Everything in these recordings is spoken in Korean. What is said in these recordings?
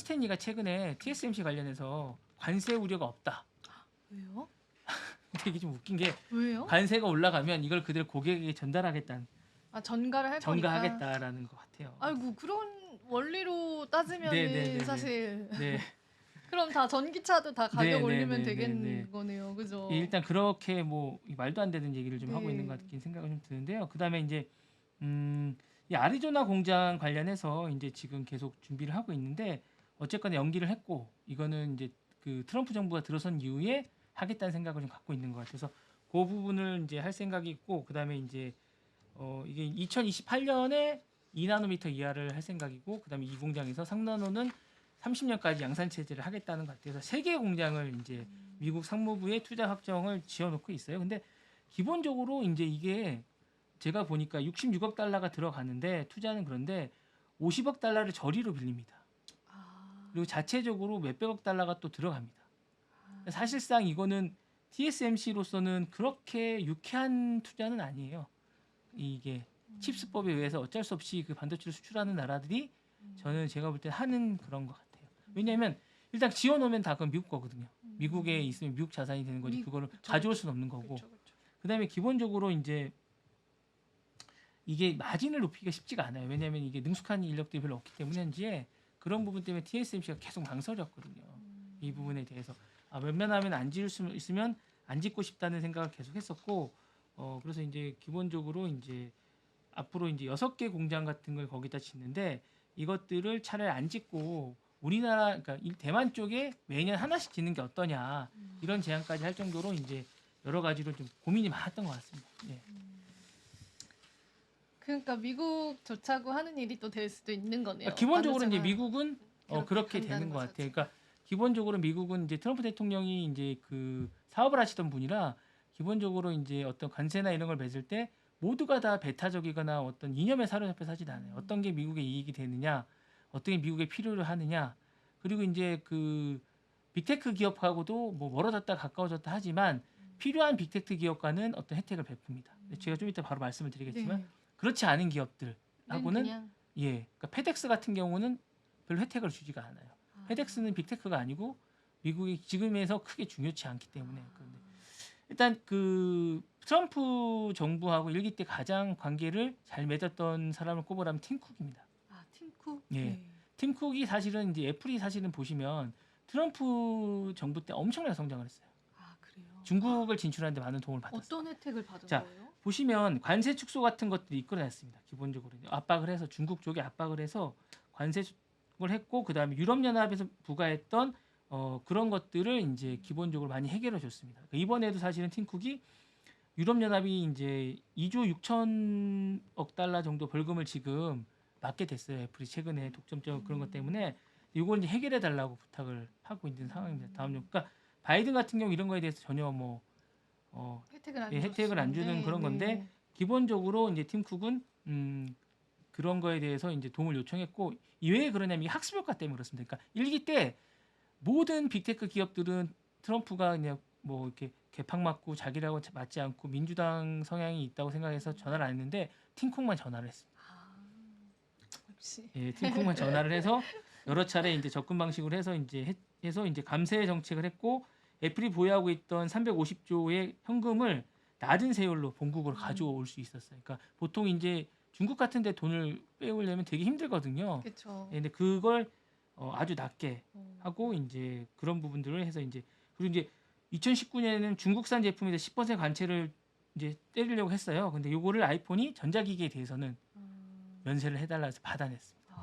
스탠리가 최근에 TSMC 관련해서 관세 우려가 없다. 왜요? 근데 이게 좀 웃긴 게 왜요? 관세가 올라가면 이걸 그대로 고객에게 전달하겠다는 아 전가를 할 거니까. 전가하겠다라는 것 같아요. 아이고 그런 원리로 따지면은 네네네네. 사실 네. 그럼 다 전기차도 다 가격 올리면 네네네네네. 되겠는 거네요, 그죠? 일단 그렇게 뭐 말도 안 되는 얘기를 좀 하고 있는 것 네. 같긴 생각은 좀 드는데요. 그다음에 이제 이 아리조나 공장 관련해서 이제 지금 계속 준비를 하고 있는데 어쨌거나 연기를 했고 이거는 이제 그 트럼프 정부가 들어선 이후에 하겠다는 생각을 좀 갖고 있는 것 같아서 그 부분을 이제 할 생각이 있고 그다음에 이제 이게 2028년에 2나노미터 이하를 할 생각이고 그다음에 이 공장에서 3나노는 30년까지 양산 체제를 하겠다는 것 같아서 세 개 공장을 이제 미국 상무부에 투자 확정을 지어놓고 있어요. 근데 기본적으로 이제 이게 제가 보니까 66억 달러가 들어가는데 투자는 그런데 50억 달러를 저리로 빌립니다. 아, 그리고 자체적으로 몇백억 달러가 또 들어갑니다. 사실상 이거는 TSMC로서는 그렇게 유쾌한 투자는 아니에요. 이게 칩스법에 의해서 어쩔 수 없이 그 반도체를 수출하는 나라들이 저는 제가 볼 때 하는 그런 것 같아요. 왜냐하면 일단 지어놓으면 다 그건 미국 거거든요. 미국에 있으면 미국 자산이 되는 거지 그거를 그쵸, 가져올 그쵸. 수는 없는 거고. 그쵸. 그다음에 기본적으로 이제 이게 마진을 높이기가 쉽지가 않아요. 왜냐하면 이게 능숙한 인력들이 별로 없기 때문인지 그런 부분 때문에 TSMC가 계속 망설였거든요. 이 부분에 대해서 웬만하면 안 지을 수 있으면 안 짓고 싶다는 생각을 계속 했었고 그래서 이제 기본적으로 이제 앞으로 이제 6개 공장 같은 걸 거기다 짓는데 이것들을 차라리 안 짓고 우리나라 그러니까 대만 쪽에 매년 하나씩 짓는 게 어떠냐 이런 제안까지 할 정도로 이제 여러 가지로 좀 고민이 많았던 것 같습니다. 예. 그러니까 미국 좋자고 하는 일이 또 될 수도 있는 거네요. 기본적으로 이제 반도체가 미국은 그렇게 간다는 되는 것 것 같아요. 자체가. 그러니까 기본적으로 미국은 이제 트럼프 대통령이 이제 그 사업을 하시던 분이라 기본적으로 이제 어떤 관세나 이런 걸 맺을 때 모두가 다 배타적이거나 어떤 이념에 사로잡혀서 하지 않아요. 어떤 게 미국의 이익이 되느냐, 어떤 게 미국의 필요를 하느냐, 그리고 이제 그 빅테크 기업하고도 뭐 멀어졌다 가까워졌다 하지만 필요한 빅테크 기업과는 어떤 혜택을 베풉니다. 제가 좀 이따 바로 말씀을 드리겠지만 네. 그렇지 않은 기업들하고는 그냥 그러니까 페덱스 같은 경우는 별로 혜택을 주지가 않아요. 페덱스는 빅테크가 아니고 미국이 지금에서 크게 중요치 않기 때문에. 그런데 일단 그 트럼프 정부하고 일기 때 가장 관계를 잘 맺었던 사람을 꼽으라면 팀 쿡입니다. 팀쿡. 예. 네. 팀 쿡이 사실은 이제 애플이 사실은 보시면 트럼프 정부 때 엄청나게 성장을 했어요. 그래요. 중국을 진출하는데 많은 도움을 받았어요. 어떤 혜택을 받은 자, 거예요? 보시면 관세 축소 같은 것들이 이끌어냈습니다. 기본적으로 압박을 해서 중국 쪽에 압박을 해서 관세 축소를 했고 그다음에 유럽 연합에서 부과했던 그런 것들을 이제 기본적으로 많이 해결해 줬습니다. 그러니까 이번에도 사실은 팀쿡이 유럽 연합이 이제 2조 6천억 달러 정도 벌금을 지금 맞게 됐어요. 애플이 최근에 독점적 그런 것 때문에 이걸 이제 해결해 달라고 부탁을 하고 있는 상황입니다. 다음 그러니까 바이든 같은 경우 이런 거에 대해서 전혀 뭐 혜택을 안 주는 그런 건데 기본적으로 이제 팀쿡은 그런 거에 대해서 이제 도움을 요청했고 왜 그러냐면 이 학습 효과 때문에 그렇습니다. 그러니까 일기 때 모든 빅테크 기업들은 트럼프가 그냥 뭐 이렇게 개팍 맞고 자기라고 맞지 않고 민주당 성향이 있다고 생각해서 전화를 안 했는데 팀쿡만 전화를 했습니다. 역시. 예, 팀쿡만 전화를 해서 여러 차례 이제 접근 방식으로 해서 이제 감세 정책을 했고 애플이 보유하고 있던 350조의 현금을 낮은 세율로 본국으로 가져올 수 있었어요. 그러니까 보통 이제 중국 같은 데 돈을 빼오려면 되게 힘들거든요. 그렇죠. 근데 그걸 아주 낮게 하고 이제 그런 부분들을 해서 이제 그리고 이제 2019년에는 중국산 제품에 대해서 10% 관세를 이제 때리려고 했어요. 근데 요거를 아이폰이 전자기기에 대해서는 면세를 해달라 해서 받아냈습니다.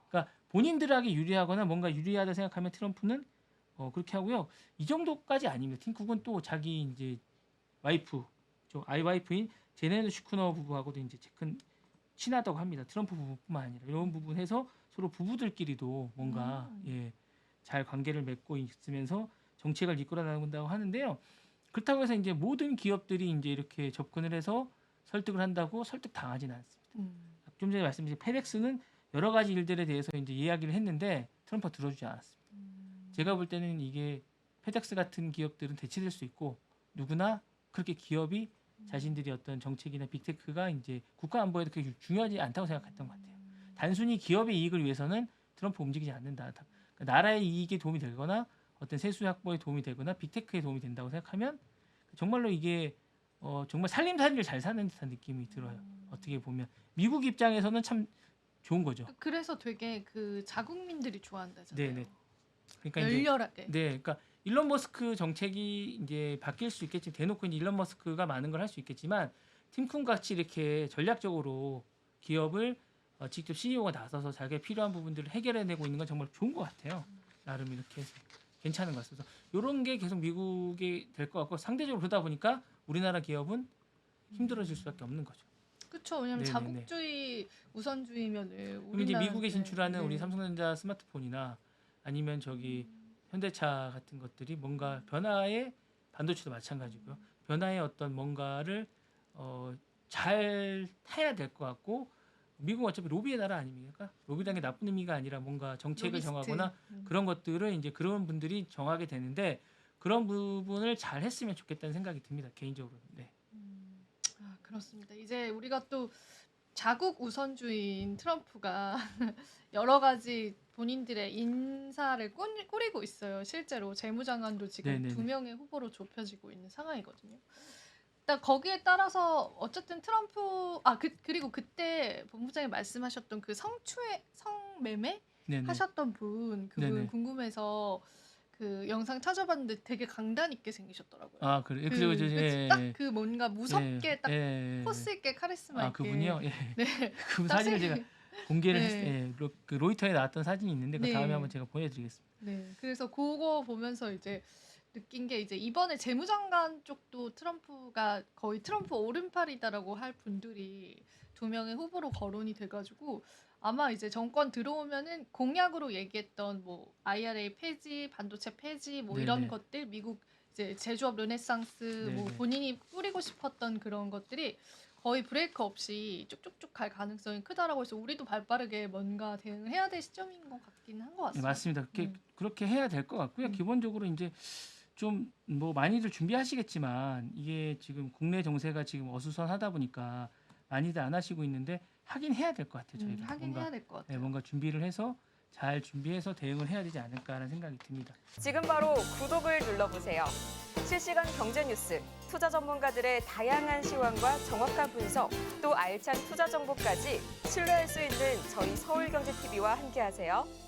그러니까 본인들에게 유리하거나 뭔가 유리하다 생각하면 트럼프는 그렇게 하고요. 이 정도까지 아닙니다. 팀쿡은 또 자기 이제 와이프, 아이 와이프인 제네드 슈크너 부부하고도 이제 친하다고 합니다. 트럼프 부부뿐만 아니라 이런 부분에서 서로 부부들끼리도 뭔가 잘 관계를 맺고 있으면서 정책을 이끌어 나간다고 하는데요. 그렇다고 해서 이제 모든 기업들이 이제 이렇게 접근을 해서 설득을 한다고 설득 당하지는 않습니다. 좀 전에 말씀드린 페덱스는 여러 가지 일들에 대해서 이제 이야기를 했는데 트럼프가 들어주지 않았습니다. 제가 볼 때는 이게 페덱스 같은 기업들은 대체될 수 있고 누구나 그렇게 기업이 자신들이 어떤 정책이나 빅테크가 이제 국가 안보에도 그렇게 중요하지 않다고 생각했던 것 같아요. 단순히 기업의 이익을 위해서는 트럼프 움직이지 않는다. 그러니까 나라의 이익에 도움이 되거나 어떤 세수 확보에 도움이 되거나 빅테크에 도움이 된다고 생각하면 정말로 이게 정말 살림살이를 잘 사는 듯한 느낌이 들어요. 어떻게 보면 미국 입장에서는 참 좋은 거죠. 그래서 되게 그 자국민들이 좋아한다잖아요. 네네. 그러니까 이제 열렬하게. 네, 그러니까 일론 머스크 정책이 이제 바뀔 수 있겠지. 대놓고 이제 일론 머스크가 많은 걸 할 수 있겠지만 팀쿤 같이 이렇게 전략적으로 기업을 직접 CEO가 나서서 자기가 필요한 부분들을 해결해내고 있는 건 정말 좋은 것 같아요. 나름 이렇게 해서 괜찮은 것 같습니다. 이런 게 계속 미국이 될 것 같고 상대적으로 그러다 보니까 우리나라 기업은 힘들어질 수밖에 없는 거죠. 그렇죠. 왜냐면 네네네. 자국주의 우선주의면은 그럼 이제 미국에 우리나라한테, 진출하는 네. 우리 삼성전자 스마트폰이나 아니면 저기 현대차 같은 것들이 뭔가 변화의 반도체도 마찬가지고요. 변화의 어떤 뭔가를 잘 타야 될 것 같고 미국은 어차피 로비의 나라 아닙니까? 로비라는 게 나쁜 의미가 아니라 뭔가 정책을 로비스트. 정하거나 그런 것들을 이제 그런 분들이 정하게 되는데 그런 부분을 잘 했으면 좋겠다는 생각이 듭니다. 개인적으로. 네. 그렇습니다. 이제 우리가 또 자국 우선주의인 트럼프가 여러 가지 본인들의 인사를 꾸리고 있어요. 실제로 재무장관도 지금 네네네. 2명의 후보로 좁혀지고 있는 상황이거든요. 일단 거기에 따라서 어쨌든 트럼프 그리고 그때 본부장이 말씀하셨던 그 성매매 네네. 하셨던 그분 네네. 궁금해서 그 영상 찾아봤는데 되게 강단 있게 생기셨더라고요. 아 그래. 그죠. 딱 그 뭔가 무섭게 딱 예. 포스 있게 카리스마 있게. 그분이요. 예. 네. 그 딱 사진을 제가 공개를 네. 했어요. 예. 그 로이터에 나왔던 사진이 있는데 그 네. 다음에 한번 제가 보내드리겠습니다. 네. 그래서 그거 보면서 이제 느낀 게 이제 이번에 재무장관 쪽도 트럼프가 거의 트럼프 오른팔이다라고 할 분들이 2명의 후보로 거론이 돼가지고 아마 이제 정권 들어오면은 공약으로 얘기했던 뭐 IRA 폐지, 반도체 폐지 뭐 이런 네네. 것들 미국 이제 제조업 르네상스 뭐 네네. 본인이 꾸리고 싶었던 그런 것들이 거의 브레이크 없이 쭉쭉쭉 갈 가능성이 크다라고 해서 우리도 발빠르게 뭔가 대응을 해야 될 시점인 것 같긴 한 것 네, 같습니다. 맞습니다. 그렇게 해야 될 것 같고요. 기본적으로 이제 좀 뭐 많이들 준비하시겠지만 이게 지금 국내 정세가 지금 어수선하다 보니까 많이들 안 하시고 있는데 하긴 해야 될 것 같아요. 저희가 하긴 해야 될 것 같아요. 네, 뭔가 준비를 해서 잘 준비해서 대응을 해야 되지 않을까라는 생각이 듭니다. 지금 바로 구독을 눌러보세요. 실시간 경제 뉴스, 투자 전문가들의 다양한 시황과 정확한 분석, 또 알찬 투자 정보까지 신뢰할 수 있는 저희 서울경제TV와 함께하세요.